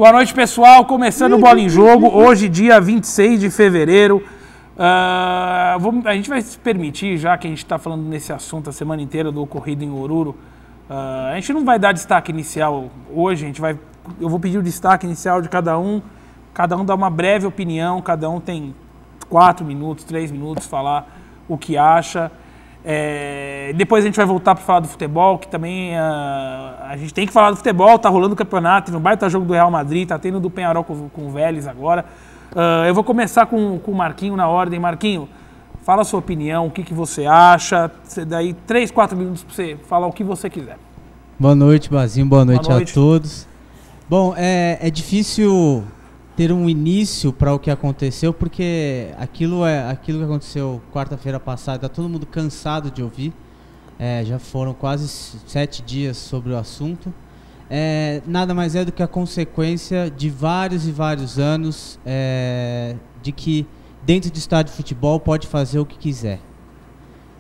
Boa noite, pessoal. Começando o Bola em Jogo, hoje, dia 26 de fevereiro. A gente vai se permitir, já que a gente está falando nesse assunto a semana inteira do ocorrido em Oruro, a gente não vai dar destaque inicial hoje, eu vou pedir o destaque inicial de cada um dá uma breve opinião, cada um tem 4 minutos, 3 minutos, falar o que acha. Depois a gente vai voltar para falar do futebol, que também a gente tem que falar do futebol, tá rolando o campeonato, teve um baita jogo do Real Madrid, tá tendo do Penharol com o Vélez agora. Eu vou começar com o Marquinho na ordem. Marquinho, fala a sua opinião, o que você acha, daí 3, 4 minutos para você falar o que você quiser. Boa noite, Bazinho, boa noite a todos. Bom, é difícil ter um início para o que aconteceu, porque aquilo que aconteceu quarta-feira passada, tá todo mundo cansado de ouvir, já foram quase 7 dias sobre o assunto. Nada mais é do que a consequência de vários e vários anos de que dentro de estádio de futebol pode fazer o que quiser.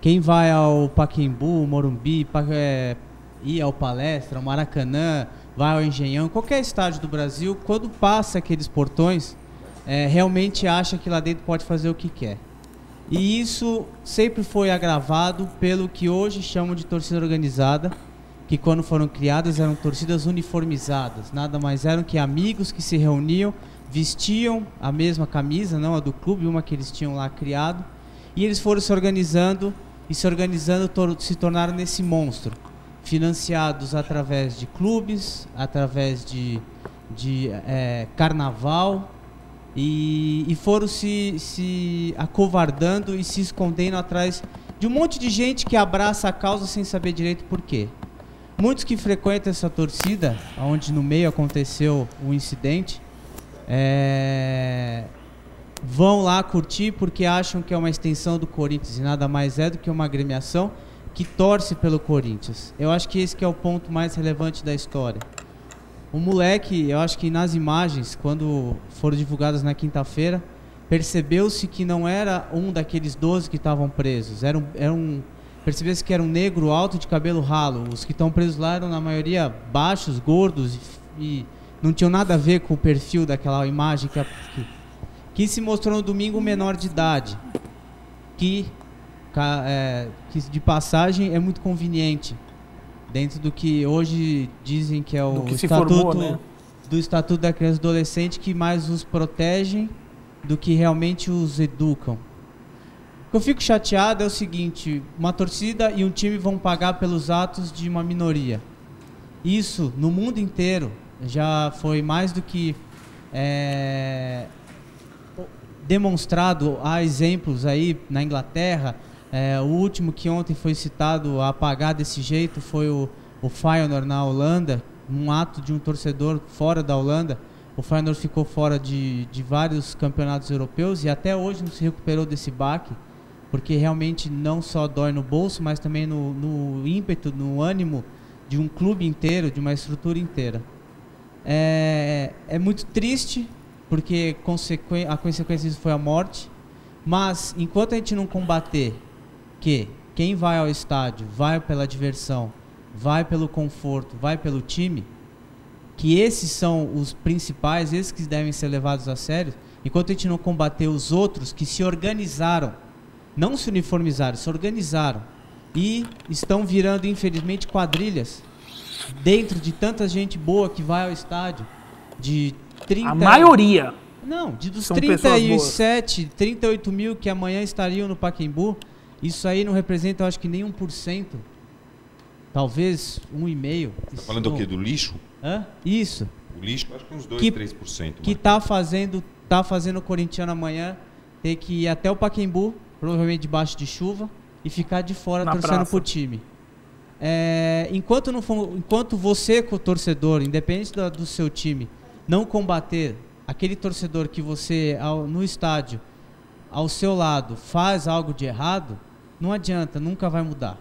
Quem vai ao Pacaembu, Morumbi, ir ao Palestra, ao Maracanã, vai ao Engenhão, qualquer estádio do Brasil, quando passa aqueles portões, realmente acha que lá dentro pode fazer o que quer. E isso sempre foi agravado pelo que hoje chamam de torcida organizada, que quando foram criadas eram torcidas uniformizadas, nada mais eram que amigos que se reuniam, vestiam a mesma camisa, não a do clube, uma que eles tinham lá criado, e eles foram se organizando, se tornaram nesse monstro, financiados através de clubes, através de carnaval, e foram se acovardando e se escondendo atrás de um monte de gente que abraça a causa sem saber direito por quê. Muitos que frequentam essa torcida, onde no meio aconteceu o incidente, vão lá curtir porque acham que é uma extensão do Corinthians e nada mais é do que uma agremiação que torce pelo Corinthians. Eu acho que esse que é o ponto mais relevante da história. O moleque, eu acho que nas imagens, quando foram divulgadas na quinta-feira, percebeu-se que não era um daqueles 12 que estavam presos. Percebeu-se que era um negro alto de cabelo ralo. Os que estão presos lá eram, na maioria, baixos, gordos e não tinham nada a ver com o perfil daquela imagem que se mostrou no domingo um menor de idade, que de passagem é muito conveniente dentro do que hoje dizem que é o do Estatuto da Criança e do Adolescente, que mais os protegem do que realmente os educam. O que eu fico chateado é o seguinte: uma torcida e um time vão pagar pelos atos de uma minoria. Isso no mundo inteiro já foi mais do que demonstrado. Há exemplos aí na Inglaterra. O último que ontem foi citado a pagar desse jeito foi o Feyenoord na Holanda, um ato de um torcedor fora da Holanda. O Feyenoord ficou fora de vários campeonatos europeus e até hoje não se recuperou desse baque, porque realmente não só dói no bolso, mas também no ímpeto, no ânimo de um clube inteiro, de uma estrutura inteira. É muito triste, porque a consequência disso foi a morte, mas enquanto a gente não combater que quem vai ao estádio vai pela diversão, vai pelo conforto, vai pelo time, que esses são os principais, esses que devem ser levados a sério, enquanto a gente não combater os outros que se organizaram, não se uniformizaram, se organizaram e estão virando, infelizmente, quadrilhas dentro de tanta gente boa que vai ao estádio, de 30... A maioria. Não, dos 37, 38 mil que amanhã estariam no Pacaembu, isso aí não representa, eu acho que nem 1%. Talvez 1,5%. Tá falando do quê? Do lixo? Isso. O lixo, acho que uns 3%. Que tá fazendo o corintiano amanhã ter que ir até o Pacaembu, provavelmente debaixo de chuva, e ficar de fora torcendo pro time. Enquanto você, torcedor, independente do seu time, não combater aquele torcedor que você, no estádio, ao seu lado, faz algo de errado, não adianta, nunca vai mudar.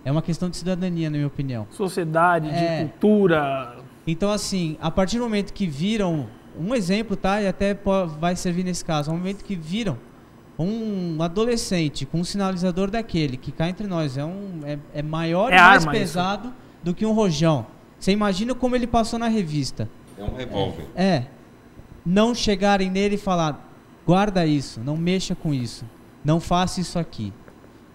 É uma questão de cidadania, na minha opinião. Sociedade, de cultura. Então, assim, a partir do momento que viram, um exemplo, tá? E até vai servir nesse caso, ao momento que viram um adolescente com um sinalizador daquele, que cá entre nós é maior e mais pesado do que um rojão. Você imagina como ele passou na revista. É um revólver. Não chegarem nele e falar, guarda isso, não mexa com isso, não faça isso aqui.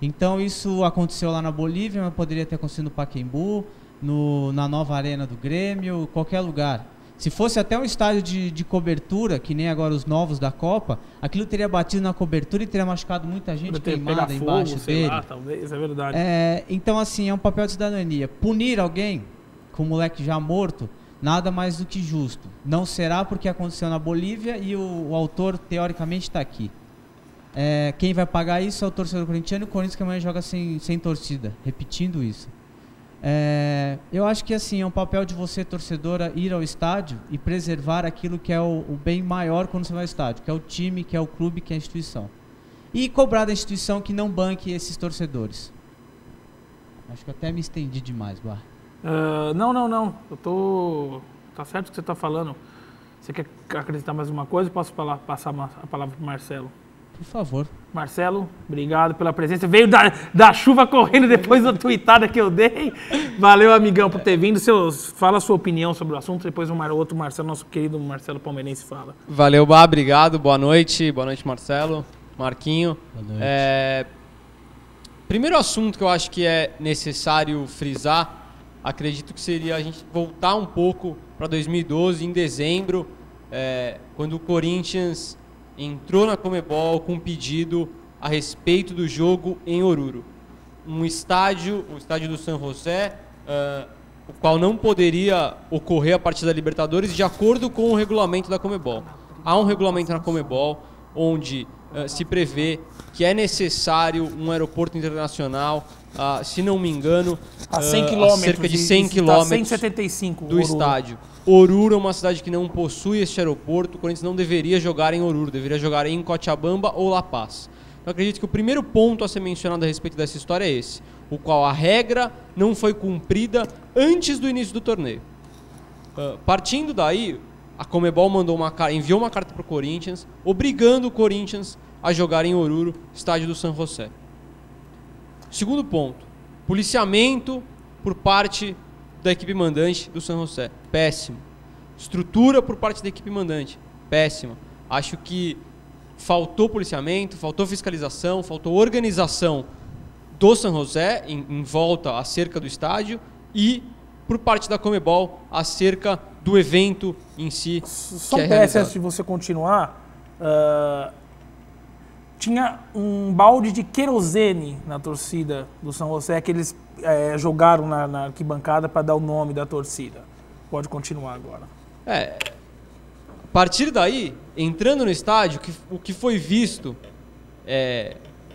Então isso aconteceu lá na Bolívia, mas poderia ter acontecido no Pacaembu, na nova arena do Grêmio, qualquer lugar. Se fosse até um estádio de cobertura, que nem agora os novos da Copa, aquilo teria batido na cobertura e teria machucado muita gente queimada embaixo dele. Lá, talvez, é verdade. Então, assim, é um papel de cidadania. Punir alguém com o moleque já morto, nada mais do que justo. Não será porque aconteceu na Bolívia e o autor, teoricamente, está aqui. Quem vai pagar isso é o torcedor corintiano e o Corinthians que amanhã joga sem torcida. Repetindo isso. Eu acho que assim, é um papel de você, torcedora, ir ao estádio e preservar aquilo que é o bem maior quando você vai ao estádio, que é o time, que é o clube, que é a instituição. E cobrar da instituição que não banque esses torcedores. Acho que eu até me estendi demais, Bar. Não. Tá certo o que você está falando. Você quer acrescentar mais uma coisa? Posso passar a palavra para o Marcelo? Por favor. Marcelo, obrigado pela presença. Veio da chuva correndo depois da tuitada que eu dei. Valeu, amigão, por ter vindo. Fala a sua opinião sobre o assunto, depois o outro Marcelo, nosso querido Marcelo Palmeirense, fala. Valeu, Bá, obrigado. Boa noite, Marcelo, Marquinho. Boa noite. Primeiro assunto que eu acho que é necessário frisar, acredito que seria a gente voltar um pouco para 2012, em dezembro, quando o Corinthians entrou na Conmebol com um pedido a respeito do jogo em Oruro. O estádio do San José, o qual não poderia ocorrer a partir da Libertadores de acordo com o regulamento da Conmebol. Há um regulamento na Conmebol onde se prevê que é necessário um aeroporto internacional, se não me engano, a 100 quilômetros, cerca de 100 quilômetros 175 do estádio. Oruro é uma cidade que não possui este aeroporto. O Corinthians não deveria jogar em Oruro, deveria jogar em Cochabamba ou La Paz. Eu acredito que o primeiro ponto a ser mencionado a respeito dessa história é esse, o qual a regra não foi cumprida antes do início do torneio. Partindo daí, a Conmebol enviou uma carta para o Corinthians, obrigando o Corinthians a jogar em Oruro, estádio do San José. Segundo ponto, policiamento por parte da equipe mandante do San José, péssimo. Estrutura por parte da equipe mandante, péssima. Acho que faltou policiamento, faltou fiscalização, faltou organização do San José em volta acerca do estádio e por parte da Conmebol acerca do evento em si. Só um PS antes de você continuar, tinha um balde de querosene na torcida do San José que eles jogaram na arquibancada para dar o nome da torcida. Pode continuar agora. A partir daí, entrando no estádio, o que foi visto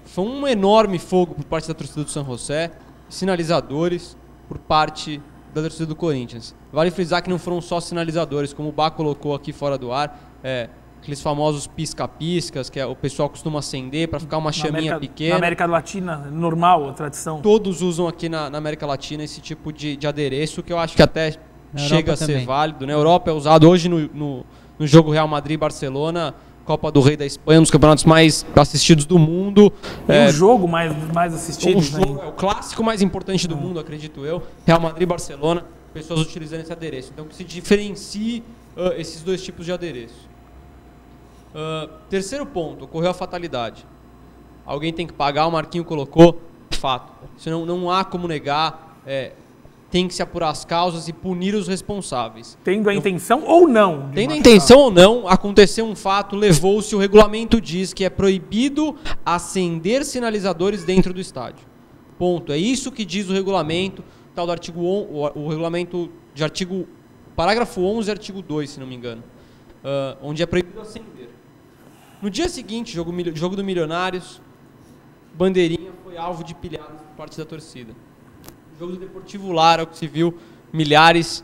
foi um enorme fogo por parte da torcida do San José, sinalizadores por parte da torcida do Corinthians. Vale frisar que não foram só sinalizadores, como o Bá colocou aqui fora do ar, aqueles famosos pisca-piscas que o pessoal costuma acender para ficar uma chaminha pequena. Na América Latina, normal, a tradição. Todos usam aqui na América Latina esse tipo de adereço, que eu acho que até chega a ser válido. Na Europa é usado hoje no jogo Real Madrid e Barcelona, Copa do Rei da Espanha, um dos campeonatos mais assistidos do mundo. O jogo mais assistido. É o clássico mais importante do mundo, acredito eu. Real Madrid e Barcelona, pessoas utilizando esse adereço. Então que se diferencie esses dois tipos de adereço. Terceiro ponto, ocorreu a fatalidade. Alguém tem que pagar, o Marquinho colocou, fato. Senão não há como negar, tem que se apurar as causas e punir os responsáveis. Tendo a intenção ou não. Tendo a intenção ou não, aconteceu um fato, levou-se, o regulamento diz que é proibido acender sinalizadores dentro do estádio. Ponto. É isso que diz o regulamento, tal do artigo o regulamento de parágrafo 11, artigo 2, se não me engano, onde é proibido acender. No dia seguinte, jogo do Milionários, bandeirinha foi alvo de pilhadas por parte da torcida. No jogo do Deportivo Lara, o que se viu, milhares...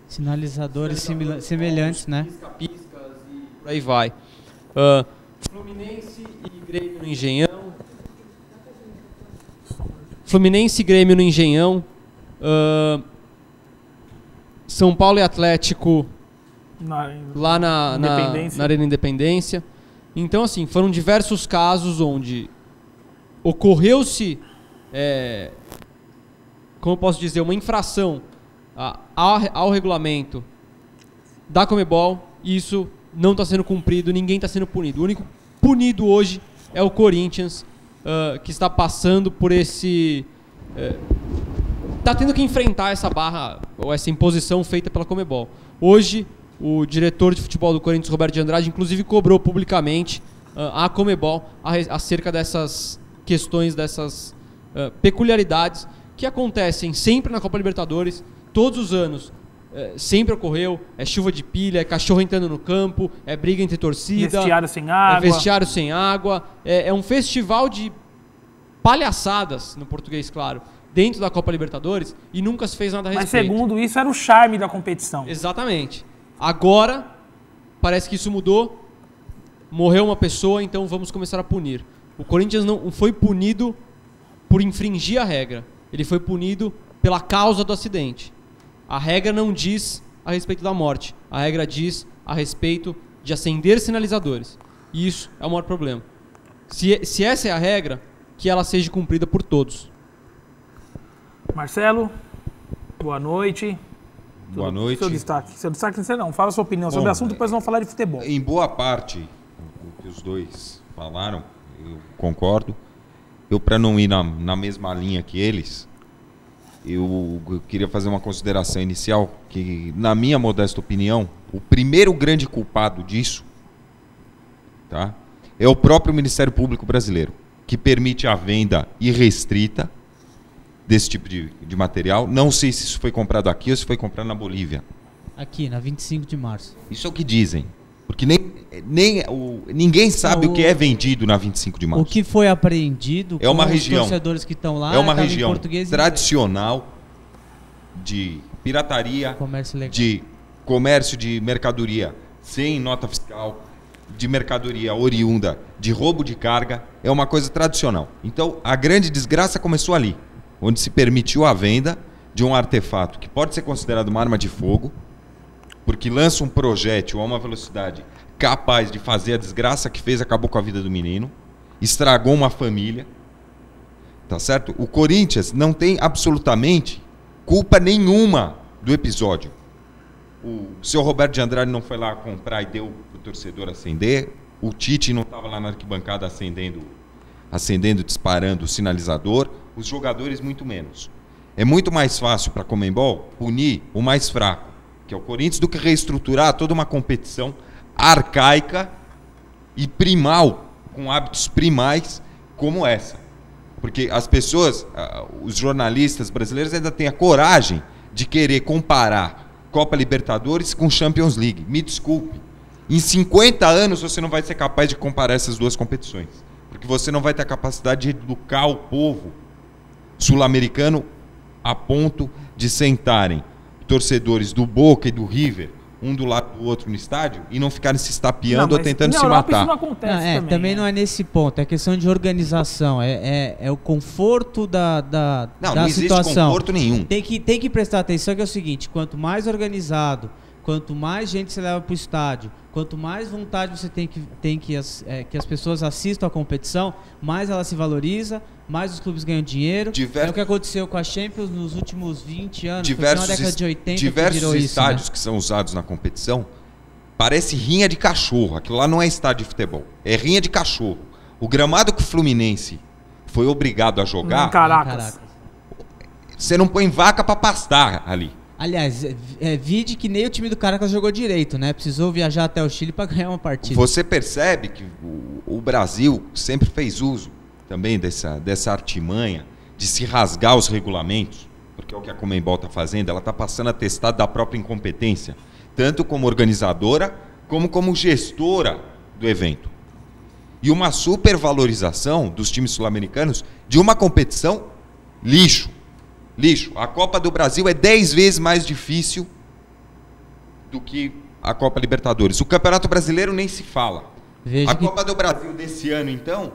sinalizadores semelhantes, né? Pisca-piscas e por aí vai. Fluminense e Grêmio no Engenhão. São Paulo e Atlético... lá na Arena Independência. Então, assim, foram diversos casos onde ocorreu-se, como eu posso dizer, uma infração ao regulamento da Conmebol, e isso não está sendo cumprido, ninguém está sendo punido. O único punido hoje é o Corinthians, que está passando por esse... Está tendo que enfrentar essa barra, ou essa imposição feita pela Conmebol. Hoje, o diretor de futebol do Corinthians, Roberto de Andrade, inclusive cobrou publicamente a Conmebol acerca dessas questões, dessas peculiaridades que acontecem sempre na Copa Libertadores, todos os anos. Sempre ocorreu, é chuva de pilha, é cachorro entrando no campo, é briga entre torcida, vestiário sem água. É vestiário sem água, é um festival de palhaçadas, no português claro, dentro da Copa Libertadores, e nunca se fez nada a respeito. Mas segundo isso, era o charme da competição. Exatamente. Agora, parece que isso mudou, morreu uma pessoa, então vamos começar a punir. O Corinthians não foi punido por infringir a regra, ele foi punido pela causa do acidente. A regra não diz a respeito da morte. A regra diz a respeito de acender sinalizadores. E isso é o maior problema. Se essa é a regra, que ela seja cumprida por todos. Marcelo, boa noite. Boa noite. Seu destaque você não. Fala a sua opinião sobre o assunto, depois vamos falar de futebol. Em boa parte, o que os dois falaram, eu concordo. Eu, para não ir na mesma linha que eles... Eu queria fazer uma consideração inicial, que na minha modesta opinião, o primeiro grande culpado disso, tá, é o próprio Ministério Público Brasileiro, que permite a venda irrestrita desse tipo de material. Não sei se isso foi comprado aqui ou se foi comprado na Bolívia. Aqui, na 25 de março. Isso é o que dizem. Porque ninguém sabe o que é vendido na 25 de março. O que foi apreendido é uma com região, os torcedores que estão lá... É uma região tradicional de pirataria, de comércio de mercadoria sem nota fiscal, de mercadoria oriunda de roubo de carga. É uma coisa tradicional. Então, a grande desgraça começou ali, onde se permitiu a venda de um artefato que pode ser considerado uma arma de fogo, porque lança um projétil a uma velocidade capaz de fazer a desgraça que fez, acabou com a vida do menino, estragou uma família, tá certo? O Corinthians não tem absolutamente culpa nenhuma do episódio. O seu Roberto de Andrade não foi lá comprar e deu pro torcedor acender, o Tite não estava lá na arquibancada acendendo, disparando o sinalizador, os jogadores muito menos. É muito mais fácil para a Conmebol punir o mais fraco, que é o Corinthians, do que reestruturar toda uma competição arcaica e primal, com hábitos primais como essa. Porque as pessoas, os jornalistas brasileiros ainda têm a coragem de querer comparar Copa Libertadores com Champions League. Me desculpe, em 50 anos você não vai ser capaz de comparar essas duas competições, porque você não vai ter a capacidade de educar o povo sul-americano a ponto de sentarem torcedores do Boca e do River, um do lado do outro no estádio, e não ficarem se estapeando ou tentando se matar. Isso não acontece também não é nesse ponto, é questão de organização, é o conforto da situação. Não existe conforto nenhum. Tem que prestar atenção que é o seguinte, quanto mais organizado, quanto mais gente você leva para o estádio, quanto mais vontade você tem que as pessoas assistam à competição, mais ela se valoriza, mais os clubes ganham dinheiro. É o que aconteceu com a Champions nos últimos 20 anos, diversos, na década de 80 diversos estádios isso, né? Que são usados na competição, parece rinha de cachorro. Aquilo lá não é estádio de futebol, é rinha de cachorro. O gramado que o Fluminense foi obrigado a jogar, Caracas. Você não põe vaca para pastar ali. Aliás, vide que nem o time do Caracas jogou direito, né? Precisou viajar até o Chile para ganhar uma partida. Você percebe que o Brasil sempre fez uso também dessa artimanha de se rasgar os regulamentos, porque é o que a Conmebol está fazendo, ela está passando a testar da própria incompetência, tanto como organizadora, como gestora do evento. E uma supervalorização dos times sul-americanos de uma competição lixo. A Copa do Brasil é 10 vezes mais difícil do que a Copa Libertadores. O Campeonato Brasileiro nem se fala. Copa do Brasil desse ano, então,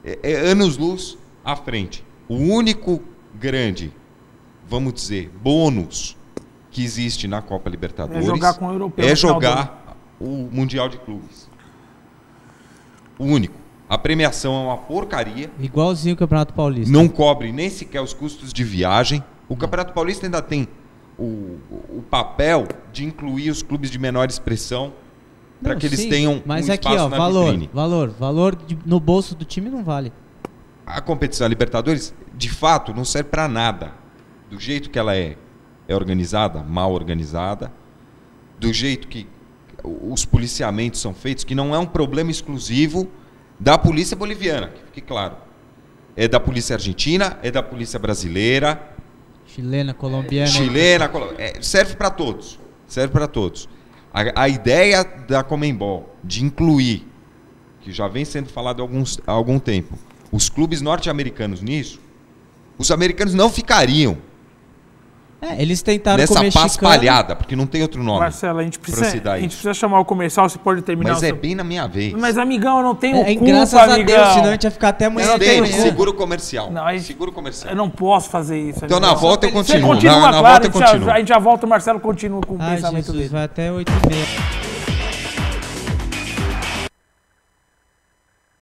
é anos-luz à frente. O único grande, vamos dizer, bônus que existe na Copa Libertadores é jogar com o europeu. É jogar o Mundial de Clubes. O único. A premiação é uma porcaria. Igualzinho o Campeonato Paulista. Não cobre nem sequer os custos de viagem. O Campeonato Paulista ainda tem o papel de incluir os clubes de menor expressão para que eles tenham mas um aqui, espaço na vitrine. Valor no bolso do time não vale. A competição Libertadores, de fato, não serve para nada. Do jeito que ela é organizada, mal organizada, do jeito que os policiamentos são feitos, que não é um problema exclusivo da polícia boliviana, que fique claro. É da polícia argentina, é da polícia brasileira, chilena, colombiana. Serve para todos. Serve para todos. A ideia da Conmebol de incluir, que já vem sendo falado há algum tempo, os clubes norte-americanos nisso, os americanos não ficariam eles tentaram nessa paspalhada, porque não tem outro nome. Marcelo, a gente precisa chamar o comercial, você pode terminar. Mas bem na minha vez. Mas, amigão, eu não tenho culpa, graças a Deus, senão a gente ia ficar até amanhã. Seguro comercial. Seguro comercial. Eu não posso fazer isso. Então, na volta eu continuo. Na volta eu continuo. A gente já volta, o Marcelo continua com o pensamento dele. Vai até 8h30.